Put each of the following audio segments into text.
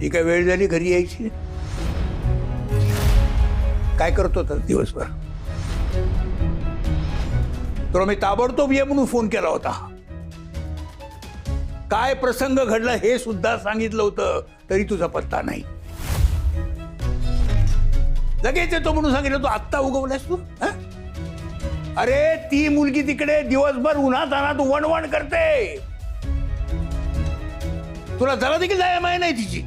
ही काय वेळ झाली घरी यायची? काय करत होता दिवसभर? तुला मी ताबडतोब ये म्हणून फोन केला होता. काय प्रसंग घडला हे सुद्धा सांगितलं होतं, तरी तुझा पत्ता नाही. लगेच येतो म्हणून सांगितलं, तू आत्ता उगवलास तू? अरे ती मुलगी तिकडे दिवसभर उन्हात आणा वणवण करते. तुला जरा देखील जाय माहिती नाही तिची.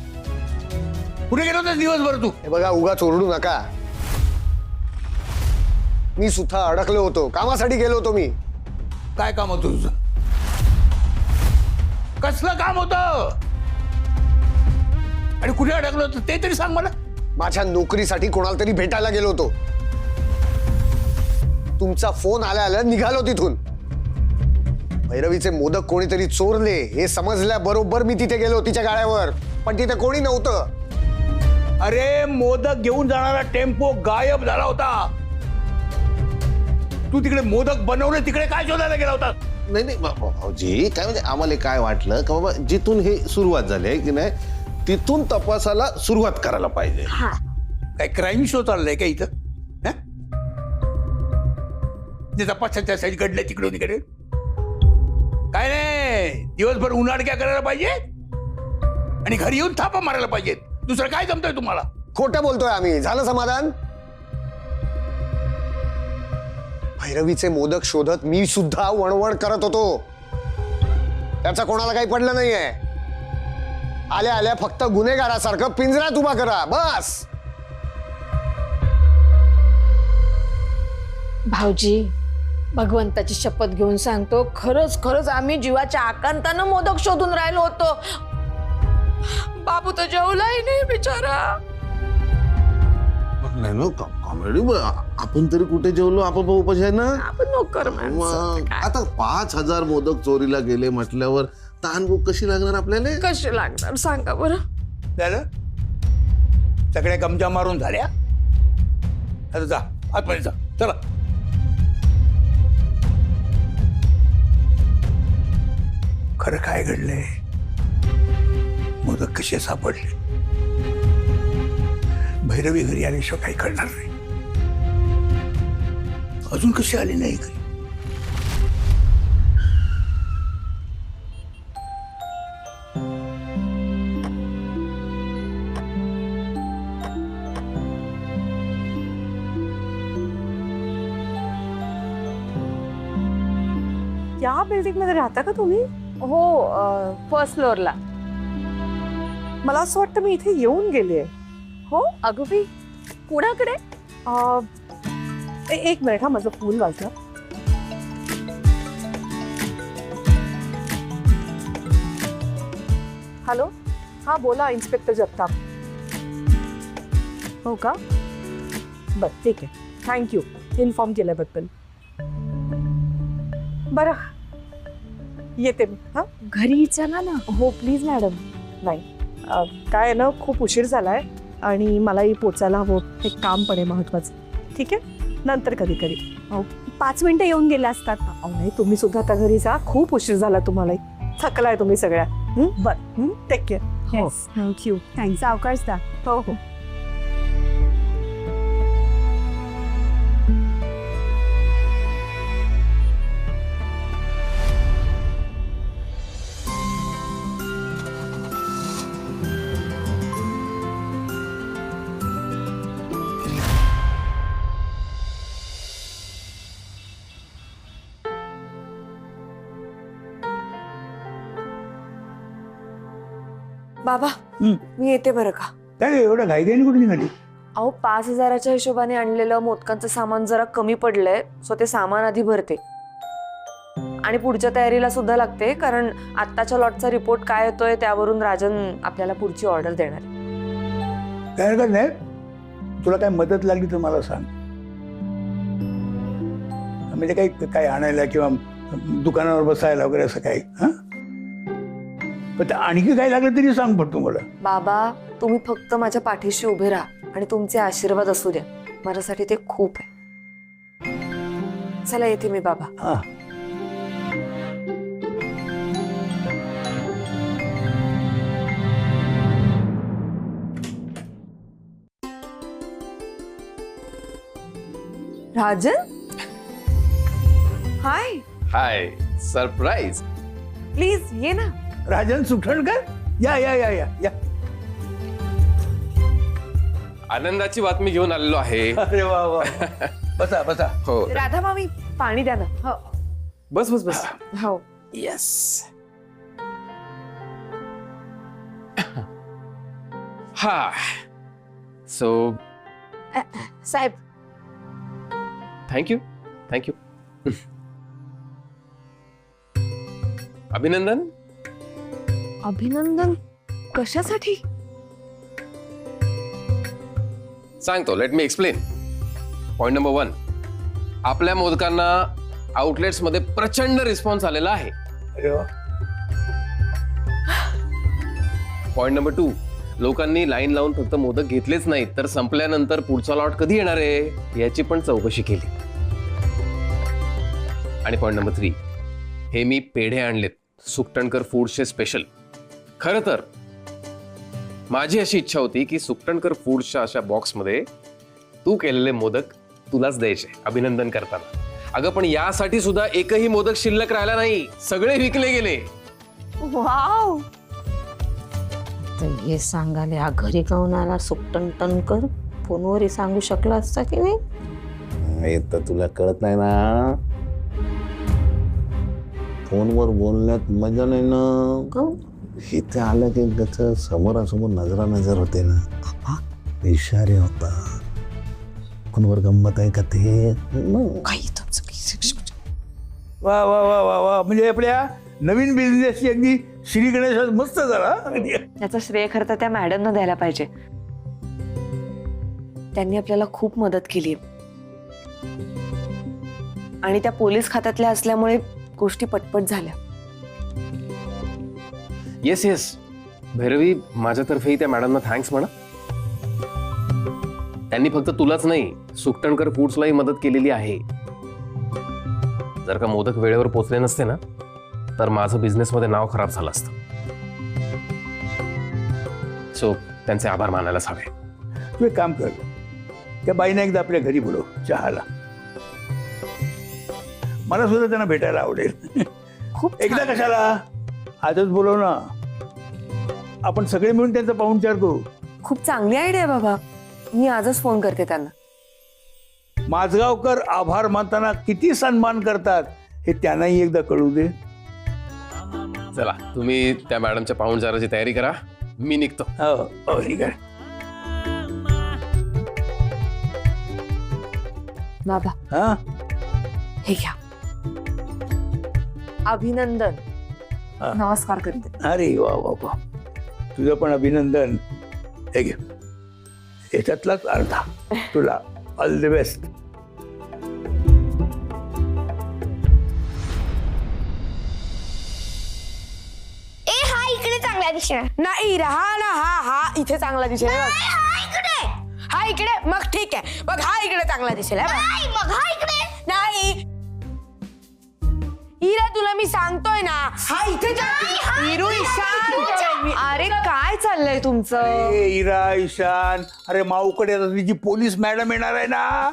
कुठे गेलो होतास दिवसभर तू? हे बघा, उगाच ओरडू नका. मी सुद्धा अडकलो होतो, कामासाठी गेलो होतो मी. काय काम होतं तुझं? कसलं काम होतं आणि कुठे अडकलं होतं ते तरी सांग मला. माझ्या नोकरीसाठी कोणाला तरी भेटायला गेलो होतो. तुमचा फोन आल्या आल्या निघालो तिथून. भैरवीचे मोदक कोणीतरी चोरले हे समजल्याबरोबर मी तिथे गेलो तिच्या गाड्यावर, पण तिथे कोणी नव्हतं. अरे मोदक घेऊन जाणारा टेम्पो गायब झाला होता. तू तिकडे मोदक बनवले, तिकडे काय शोधायला गेला होता? नाही नाही भाऊजी, काय म्हणजे आम्हाला काय वाटलं का बाबा जिथून हे सुरुवात झाली आहे की नाही, तिथून तपासाला सुरुवात करायला पाहिजे. काय क्राईम शो चाललाय का इथं? तपासाच्या साईड घडलंय तिकडून तिकडे. काय नाही, दिवसभर उन्हाळक्या करायला पाहिजे आणि घरी येऊन थापा मारायला पाहिजेत. दुसरं काय जमतंय तुम्हाला? खोटं बोलतोय आम्ही. झालं समाधान? भैरवीचे मोदक शोधत मी सुद्धा वणवण करत होतो. त्याचा कोणाला काही पडलं नाहीये. आल्या आल्या फक्त गुन्हेगारासारखं पिंजऱ्यात उभा करा बस. भाऊजी, भगवंताची शपथ घेऊन सांगतो, खरंच खरंच आम्ही जीवाच्या आकांतानं मोदक शोधून राहिलो होतो. बाबू तर जेवलाही नाही बिचारा. नाही ना कॉमेडी. आपण तरी कुठे जेवलो? आपण उपाशी आहे ना. आपण नोकर माणसं. आता 5,000 मोदक चोरीला गेले म्हटल्यावर तहानभूक कशी लागणार आपल्याला? कशी लागणार सांगा बरं. झालं? सगळ्या गमजा मारून झाल्या. आता जा आतमध्ये जा. चला. खरं काय घडलंय? मोदक कसे सापडले? भैरवी घरी आल्याशिवाय काही कळणार नाही. अजून कशी आली नाही घरी? या बिल्डिंग मध्ये राहता का तुम्ही? हो, फर्स्ट फ्लोअरला. मला असं वाटतं मी इथे येऊन गेले. हो अगं बाई, कुणाकडे? एक मिनिट हा, माझं फोन वाजलं. हॅलो, हा बोला इन्स्पेक्टर जगताप. हो का? बरं ठीक आहे, थँक्यू इन्फॉर्म केल्याबद्दल. बरं येते मी. हां घरी चला ना. हो प्लीज मॅडम. नाही काय ना, खूप उशीर झालाय आणि मलाही पोचायला हवं. एक काम पण आहे महत्वाचं. ठीक आहे, नंतर कधी कधी. 5 मिनिटं येऊन गेले असतात. अहो नाही, तुम्ही सुद्धा आता घरी जा. खूप उशीर झाला तुम्हाला. थकलाय तुम्ही सगळ्या. बरं टेक केअर. हो थँक्यू. थँक्स. अवकाश द्या. हो हो. बाबा, मी येते बरं का. काय एवढं घाईघाईने कुठे निघाली? अहो 5,000च्या हिशोबाने आणलेलं मोदकांचं सामान जरा कमी पडलंय, सो ते सामान आधी भरते आणि पुढच्या तयारीला सुद्धा लागते, कारण आत्ताच्या लॉटचा रिपोर्ट काय येतोय त्यावरून राजन आपल्याला पुढची ऑर्डर देणार. काय हरकत नाही. तुला काय मदत लागली तर मला सांग. म्हणजे काही आणायला किंवा दुकानावर बसायला वगैरे असं काही. पण आणखी काय लागलं तरी सांग पडतो मला. बाबा, तुम्ही फक्त माझ्या पाठीशी उभे राहा आणि तुमचे आशीर्वाद असू द्या. माझ्यासाठी ते खूप आहे. चला येते मी बाबा. हा. राजन, हाय, हाय सरप्राईज. प्लीज ये ना. राजन सुठणकर, या या या या या. आनंदाची बातमी घेऊन आलेलो आहे. अरे वा वा. बसा बसा. हो राधा मामी पाणी द्या ना. हो. बस बस बस. हो. येस. हा सो साहेब, थँक्यू थँक्यू. अभिनंदन. अभिनंदन कशासाठी? सांगतो, let me explain. Point number 1, आपल्या मोदकांना आउटलेट्स मध्ये प्रचंड रिस्पॉन्स आलेला आहे. अरे वा. पॉइंट नंबर 2, लोकांनी लाईन लावून फक्त मोदक घेतलेच नाहीत, तर संपल्यानंतर पुढचा लॉट कधी येणार आहे याची पण चौकशी केली. आणि पॉइंट नंबर 3, हे मी पेढे आणलेत सुकटणकर फूड्सचे स्पेशल. खरं तर माझी अशी इच्छा होती की सुकटणकर फूड्सच्या अशा बॉक्समध्ये तू केलेले मोदक तुलाच द्यायचे अभिनंदन करताना. अगं पण यासाठी सुद्धा एकही मोदक शिल्लक राहिला नाही, सगळे विकले गेले. वाव. तर हे सांगाले हा घरी काऊन आला सुकटणकर, फोनवरही सांगू शकला असता की नाही. हे तर तुला कळत नाही ना, फोनवर बोलण्यात मजा नाही ना. इथे आलं की त्याचं समोरासमोर नजरानजर होते ना, इशारे होता. फोनवर गंमत आहे का ते. काही तुमचं वा वा वा वा वा. म्हणजे आपल्या नवीन बिझनेसची अगदी श्री गणेश मस्त झाला. त्याचं श्रेय खरं तर त्या मॅडमना द्यायला पाहिजे. त्यांनी आपल्याला खूप मदत केली आणि त्या पोलीस खात्यातल्या असल्यामुळे गोष्टी पटपट झाल्या. येस येस भैरवी, माझ्यातर्फेही त्या मॅडमना थँक्स म्हणा. त्यांनी फक्त तुलाच नाही, सुकटणकर फूड्सलाही मदत केलेली आहे. जर का मोदक वेळेवर पोचले नसते ना, तर माझं बिझनेसमध्ये नाव खराब झालं असतं. सो त्यांचे आभार मानायलाच हवे. तू एक काम कर, त्या बाईना एकदा आपल्या घरी बोलव चहाला. मला सुद्धा त्यांना भेटायला आवडेल. खूप एकदा कशाला, आजच बोलव ना. आपण सगळे मिळून त्यांचा पाहुणचार करू. खूप चांगली आयडिया आहे बाबा. मी आजच फोन करते त्यांना. माझगावकर आभार मानताना किती सन्मान करतात हे त्यांनाही एकदा कळू दे. चला, तुम्ही त्या मॅडमच्या पाहुणचाराची तयारी करा, मी निघतो. हो हो ठीक आहे. बाबा हा हे घ्या. अभिनंदन. हा. नमस्कार करते. अरे वा वा वा. तुझं पण अभिनंदन. हे घे, याच्यातलाच अर्धा तुला. All the best. नाही रहा ना. हा इथे चांगला दिसेल. हा इकडे. मग ठीक आहे, मग हा इकडे चांगला दिसेल. मग हा इकडे नाही. इरा तुला मी सांगतोय ना, हा इथे इरू ईशान. अरे काय चाललंय तुमचं? ए, इरा ईशान, अरे माऊकडे आता तिची पोलीस मॅडम येणार आहे ना,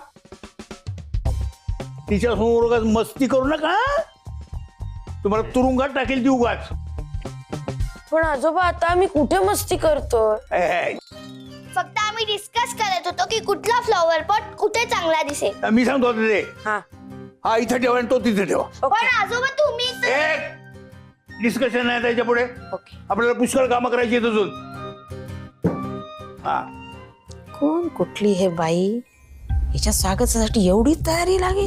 तिच्या समोर उगाच मस्ती करू नका. तुम्हाला तुरुंगात टाकेल ती उगाच. पण आजोबा आता आम्ही कुठे मस्ती करतोय? फक्त आम्ही डिस्कस करत होतो की कुठला फ्लॉवर पॉट कुठे चांगला दिसेल. मी सांगतो आता ते. हा हा इथे ठेवा आणि तो तिथे ठेवा. पण आजोबा तुम्ही एक डिस्कशन आहे त्याच्या पुढे. ओके. आपल्याला पुष्कळ कामं करायची आहेत अजून. हा कोण कुठली हे बाई, हिच्या स्वागतासाठी एवढी तयारी लागे.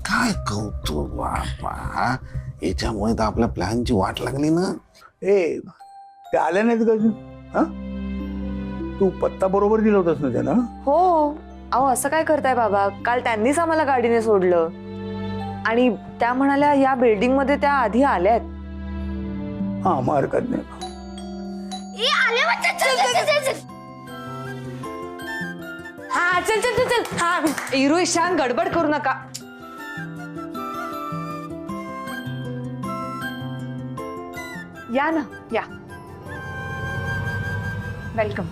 काय कौतुक बापा, याच्यामुळे तर आपल्या प्लॅनची वाट लागली ना. ए, ते आल्या नाहीत का अजून? हा तू पत्ता बरोबर दिला होतास ना त्यांना? हो. अहो असं काय करताय बाबा, काल त्यांनीच आम्हाला गाडीने सोडलं आणि त्या म्हणाल्या या बिल्डिंग मध्ये त्या आधी आल्यात. हा मग हरकत नाही. हा चल चल चल चल. हा इरू ईशान गडबड करू नका. या ना या. वेलकम.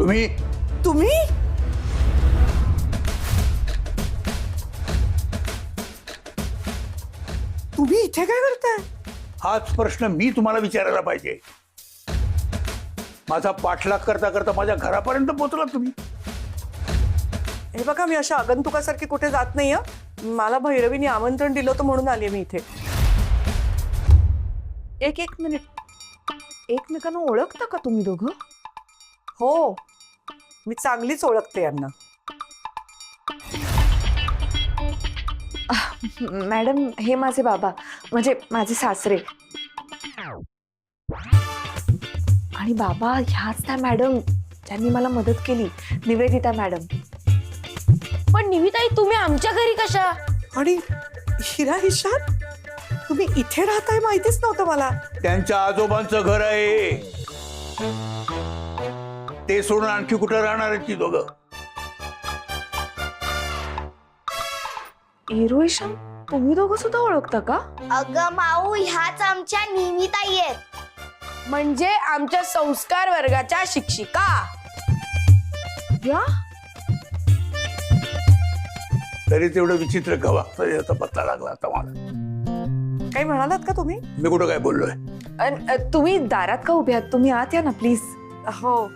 तुम्ही तुम्ही तुम्ही इथे काय करताय? हाच प्रश्न मी तुम्हाला विचारायला पाहिजे. माझा पाठलाग करता करता माझ्या घरापर्यंत पोहोचला तुम्ही. हे बघा, मी अशा आगंतुकासारखी कुठे जात नाही. मला भैरवीने आमंत्रण दिलं होतं म्हणून आले मी इथे. एक मिनिट, एकमेकांना ओळखता का तुम्ही दोघं? हो, मी चांगलीच ओळखते यांना. मॅडम, हे माझे बाबा, म्हणजे माझे सासरे. आणि बाबा ह्याच त्या मॅडम ज्यांनी मला मदत केली, निवेदिता मॅडम. पण निविताई, तुम्ही आमच्या घरी कशा? आणि हिरा ईशान, तुम्ही इथे राहताय माहितीच नव्हतं मला. त्यांच्या आजोबांचं घर आहे. ते सोडून आणखी कुठं राहणार आहेत ती दोघं? हिरोईशन, तुम्ही दोघं सुद्धा ओळखता का? अगं माऊ, ह्याच आमच्या निमिताई आहेत. म्हणजे आमच्या संस्कार वर्गाच्या शिक्षिका. या तरी तेवढं विचित्र का वागतं याचा पत्ता लागला आता मला. काही म्हणालात का तुम्ही? मी कुठं काय बोललोय? तुम्ही दारात का उभे आहात? तुम्ही आत या ना प्लीज. हो,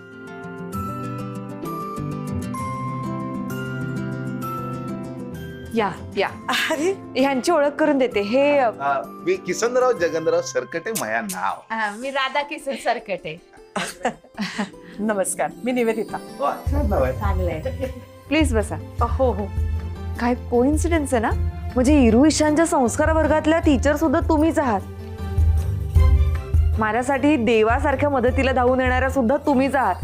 या या, अरे ह्यांची ओळख करून देते. हे मी किसनराव जगनराव सरकटे माझ्या नाव. मी राधा किसन सरकटे. नमस्कार, मी निवेदिता. चांगलंय. प्लीज बसा. हो हो, काय कोइन्सिडन्स आहे ना. म्हणजे इरू ईशानच्या संस्कार वर्गातल्या टीचर सुद्धा तुम्हीच आहात. माझ्यासाठी देवासारख्या मदतीला धावून येणाऱ्या सुद्धा तुम्हीच आहात.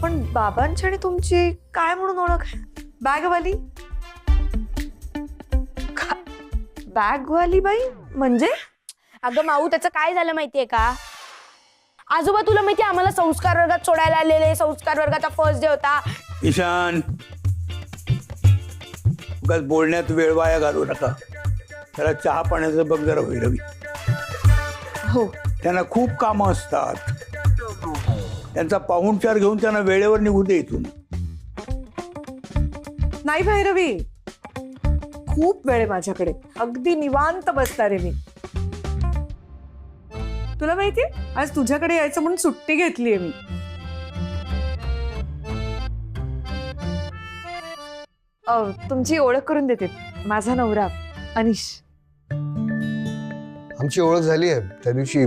पण बाबांची आणि तुमची काय म्हणून ओळख आहे? बॅगवाली. बॅगवाली बाई म्हणजे? अगं माऊ, त्याचं काय झालं माहितीये का? आजोबा, तुला माहिती आम्हाला संस्कार वर्गात सोडायला आलेले. संस्कार वर्गाचा फर्स्ट डे होता. ईशान, उगाच बोलण्यात वेळ वाया घालू नका. त्याला चहा पाण्याचं बघ जरा भैरवी. हो, त्यांना खूप कामं असतात. त्यांचा पाहुणचार घेऊन त्यांना वेळेवर निघू दे इथून. नाही भैरवी, खूप वेळ आहे माझ्याकडे. अगदी निवांत बसणार आहे मी. तुला माहितीये, आज तुझ्याकडे यायचं म्हणून सुट्टी घेतलीये मी. तुमची ओळख करून देते. माझा नवरा अनिश. आमची ओळख झाली आहे. त्या दिवशी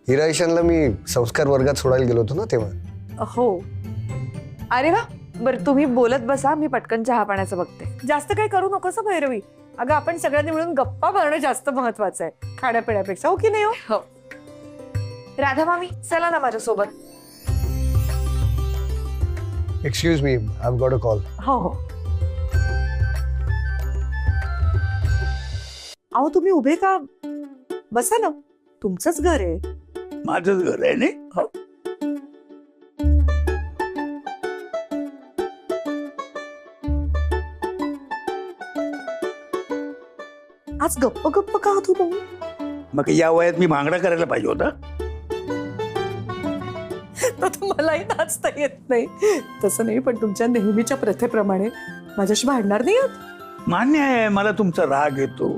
हिरा ईशानला मी संस्कार वर्गात सोडायला गेलो होतो ना तेव्हा. हो, अरे वा, बरं तुम्ही बोलत बसा, मी पटकन चहा पाण्याचं बघते. जास्त काही करू नकोस हं भैरवी. अगं, आपण सगळ्यांनी मिळून गप्पा मारणं जास्त महत्वाचं आहे खाण्यापिण्यापेक्षा. हो की नाही? हो. राधा मामी, चला ना माझ्यासोबत. Excuse me, I have got a call. हो हो. अहो, तुम्ही उभे का? बसा ना, तुमचंच घर आहे. माझंच घर आहे नाही. हो. आज गप्प गप्प का होतो तुम्ही? मग या वयात मी भांगडा करायला पाहिजे होता. तर मलाही नाचता येत नाही. तसं नाही, पण तुमच्या नेहमीच्या प्रथेप्रमाणे माझ्याशी भांडणार नाही आहात? मान्य आहे, मला तुमचा राग येतो.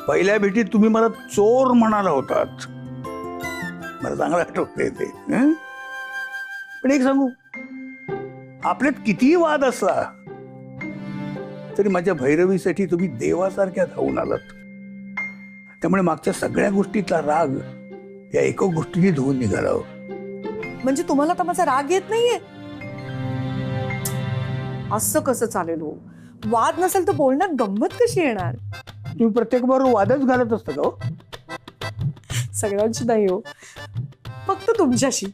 पहिल्या भेटीत तुम्ही मला चोर म्हणाला होतात. मला चांगलं आठवतंय ते. हं? पण एक सांगू, आपल्यात कितीही वाद असला तरी माझ्या भैरवीसाठी तुम्ही देवासारख्या धावून आलात. त्यामुळे मागच्या सगळ्या गोष्टीतला राग या एका गोष्टीने धुवून निघाला. म्हणजे तुम्हाला तर माझा राग येत नाहीये? असं कसं चालेल हो? वाद नसेल तर बोलण्यात गंमत कशी येणार? तुम्ही प्रत्येक बरोबर वादच घालत असता का? हो, सगळ्यांची नाही हो, फक्त तुमच्याशी.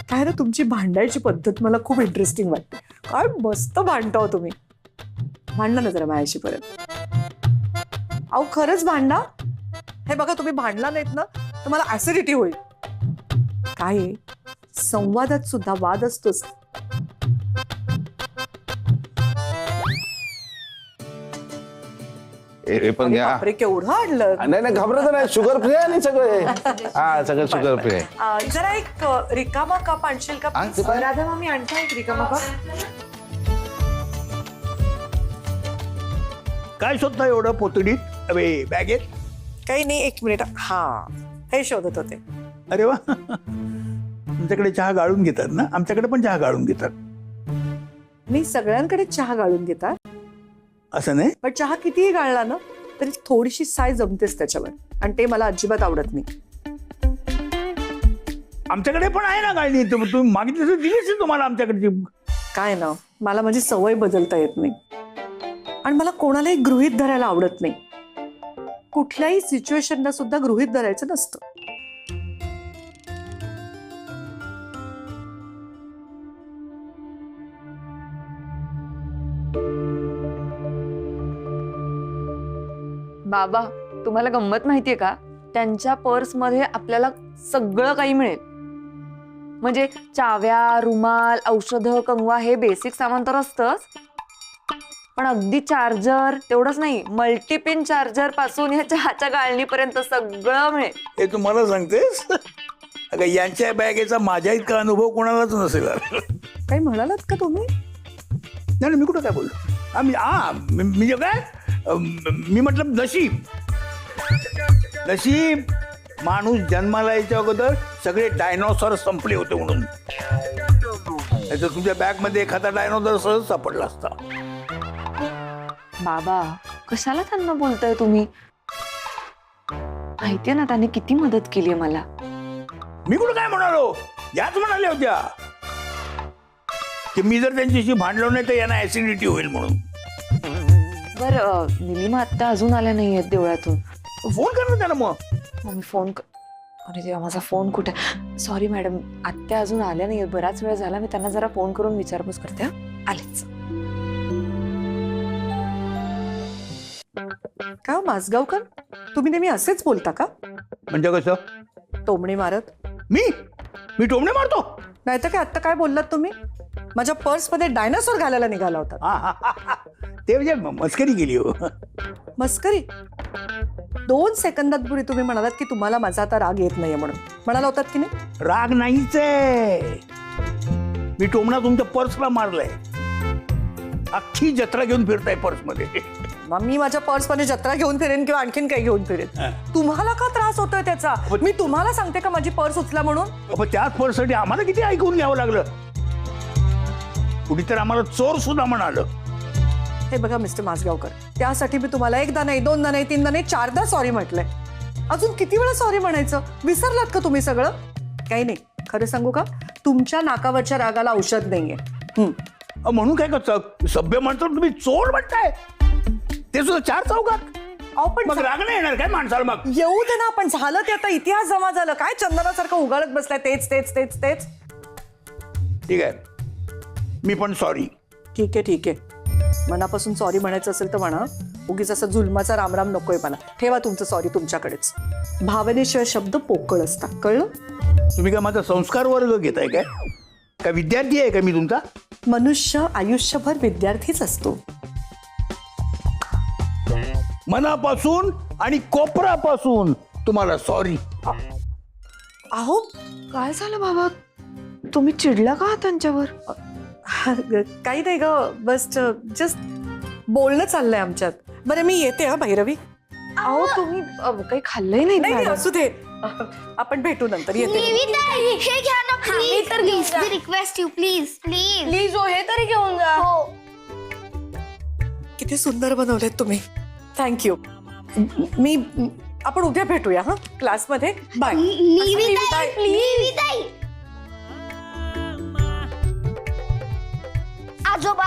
काय ना, तुमची भांडायची पद्धत मला खूप इंटरेस्टिंग वाटते. काय मस्त भांडता हो तुम्ही. भांडणं ना जरा माझ्याशी परत. अहो, खरंच भांडा. हे बघा, तुम्ही भांडला नाहीत ना तर मला ऍसिडिटी होईल. काय आहे, संवादात सुद्धा वाद असतोच. हे पण अरे घ्या. बापरे, केवढं आणलं. नाही नाही घाबरत नाही, शुगर फ्री आहे सगळे. हा सगळं शुगर फ्री आहे. जरा एक रिकामा कप आणशील का हा, please? ते पण. राधा मामी आणता एक रिकामा कप. काय शोधता एवढं पोतडीत बॅगेत? काही नाही, एक मिनिट. हा, हे शोधत होते. अरे वा, तुमच्याकडे चहा गाळून घेतात ना? आमच्याकडे पण चहा गाळून घेतात. मी सगळ्यांकडे चहा गाळून घेतात, असं नाही. पण चहा कितीही गाळला ना तरी थोडीशी साय जमतेच त्याच्यावर, आणि ते मला अजिबात आवडत नाही. आमच्याकडे पण आहे ना गाळणी. तुम्ही मागितली तर दिलीच आहे तुम्हाला आमच्याकडची. काय ना, मला माझी सवय बदलता येत नाही, आणि मला कोणालाही गृहीत धरायला आवडत नाही. कुठल्याही सिच्युएशनला सुद्धा गृहीत धरायचं नसतं. बाबा, तुम्हाला गंमत माहितीये का? त्यांच्या पर्समध्ये आपल्याला सगळं काही मिळेल. म्हणजे चाव्या, रुमाल, औषधं, कंगवा हे बेसिक सामान तर असतंच, पण अगदी चार्जर तेवढंच नाही, मल्टीपिन चार्जर पासून या चहाच्या गाळणीपर्यंत सगळं मिळेल. हे तू मला सांगतेस? अगं, यांच्या बॅगेचा माझ्या इतका अनुभव कोणालाच नसेल. काही म्हणालात का तुम्ही? नाही मी कुठं काय बोललो? मी काय मी म्हटलं नशीब. नशीब माणूस जन्माला यायच्या अगोदर सगळे डायनॉसॉर संपले होते म्हणून. नाहीतर तुमच्या बॅग मध्ये एखादा डायनॉसॉर सहज सापडला असता. बाबा, कशाला त्यांना बोलताय तुम्ही? माहितीये ना त्यांनी किती मदत केली आहे मला. मी कुठं काय म्हणालो? याच म्हणाल्या होत्या की मी जर त्यांच्याशी भांडलो नाही तर यांना ऍसिडिटी होईल म्हणून. बरं, निलिमा आत्या अजून आल्या नाहीयेत देवळातून. फोन कर ना त्यांना मग. मी फोन अरे देवा, माझा फोन कुठे? सॉरी मॅडम, आत्या अजून आल्या नाहीयेत, बराच वेळ झाला. मी त्यांना जरा फोन करून विचारपूस करते. हा, आलेच. का माजगावकर, तुम्ही नेहमी असेच बोलता का? म्हणजे कसं? टोमणे मारत? मी टोमणे मारतो? नाही तर काय, आत्ता काय बोललात तुम्ही? माझ्या पर्स मध्ये डायनासोर घालायला निघाला होता. ते म्हणजे मस्करी केली हो. मस्करी? 2 सेकंदापूर्वी तुम्ही म्हणालात की तुम्हाला माझा आता राग येत नाहीये म्हणून. म्हणाला होतात की नाही? राग नाहीच आहे. मी टोमणा तुमच्या पर्सला मारलाय. अख्खी जत्रा घेऊन फिरताय पर्स मध्ये. मग मी माझ्या पर्स मध्ये जत्रा घेऊन फिरेन किंवा आणखीन काही घेऊन फिरेन? तुम्हाला का त्रास होतोय त्याचा? मी तुम्हाला सांगते का माझी पर्स उचला म्हणून? पण त्याच पर्ससाठी आम्हाला किती ऐकून घ्यावं लागलं. कुठीतरी आम्हाला चोर सुद्धा म्हणालं. हे बघा मिस्टर माजगावकर, त्यासाठी मी तुम्हाला 1दा नाही, 2दा नाही, 3दा नाही, 4दा सॉरी म्हटलंय. अजून किती वेळा सॉरी म्हणायचं? विसरलात का तुम्ही सगळं? काही नाही, खरं सांगू का, तुमच्या नाकावरच्या रागाला औषध नाहीये. म्हणून काय करत सभ्य म्हणतो तुम्ही चोर म्हणताय, ते सुद्धा 4 चौकात. अहो पण मग राग नाही येणार काय माणसाला? मग येऊ दे ना, पण झालं ते आता. इतिहास जमा झालं. काय चंदनासारखं उगाळत बसलाय? तेच तेच तेच तेच. ठीक आहे, मी पण सॉरी. ठीक आहे ठीक आहे, मनापासून सॉरी म्हणायचं असेल तर म्हणा. उगीच असं जुलमाचा रामराम नकोय मला. ठेवा तुमचं सॉरी तुमच्याकडेच. भावनेशिवाय शब्द पोकळ असतात, कळलं? तुम्ही काय माझा संस्कार वर्ग घेताय काय? काय विद्यार्थी आहे का मी तुमचा? मनुष्य आयुष्यभर विद्यार्थीच असतो. मनापासून आणि कोपरापासून तुम्हाला सॉरी. अहो काय झालं बाबा? तुम्ही चिडला का त्यांच्यावर? काही नाही ग, बस जस्ट बोलणं चाललंय आमच्यात. बरं मी येते हा भैरवी. अहो तुम्ही काही खाल्लंय नाही नाही मॅडम? असू दे, आपण भेटू नंतर. येते. निविताई, हे घ्या ना प्लीज. तर घेऊन जा. Request you please please. Please हो, हे तरी घेऊन जा. हो. किती सुंदर बनवलेत तुम्ही. थँक्यू. मी आपण उद्या भेटूया हा क्लासमध्ये. बाय. निविताई निविताई. आजोबा,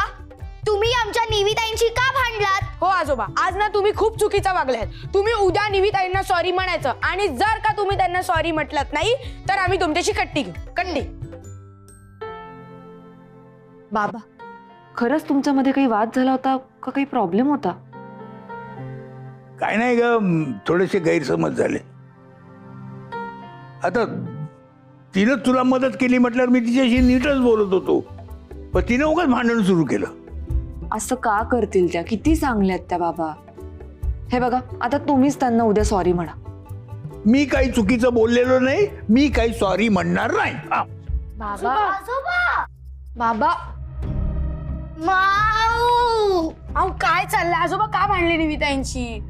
तुम्ही आमच्या निविताईंशी का भांडलात? हो आजोबा, आज ना तुम्ही खूप चुकीचं वागलात. तुम्ही उद्या निविताईंना सॉरी म्हणायचं, आणि जर का तुम्ही त्यांना सॉरी म्हटलात नाही तर आम्ही तुमच्याशी कट्टी घेऊ. कट्टी. बाबा, खरंच तुमच्यामध्ये काही वाद झाला होता का? काही प्रॉब्लेम होता? काय नाही ग, थोडेसे गैरसमज झाले. आता तिनं तुला मदत केली म्हटल्यावर मी तिच्याशी नीटच बोलत होतो, पण तिने उगाच भांडण सुरू केलं. असं का करतील त्या? किती चांगल्या आहेत त्या बाबा. हे बघा, आता तुम्हीच त्यांना उद्या सॉरी म्हणा. मी काही चुकीचं बोललेलो नाही, मी काही सॉरी म्हणणार नाही. हा. बाबा आजोबा बाबा माऊ अहो काय चाललंय आजोबा? का भांडले निविताईंशी?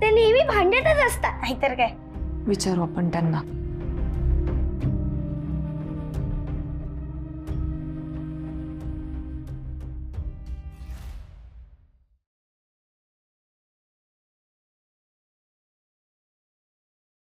ते नेहमी भांडतच असतात. नाहीतर काय. विचारू आपण त्यांना.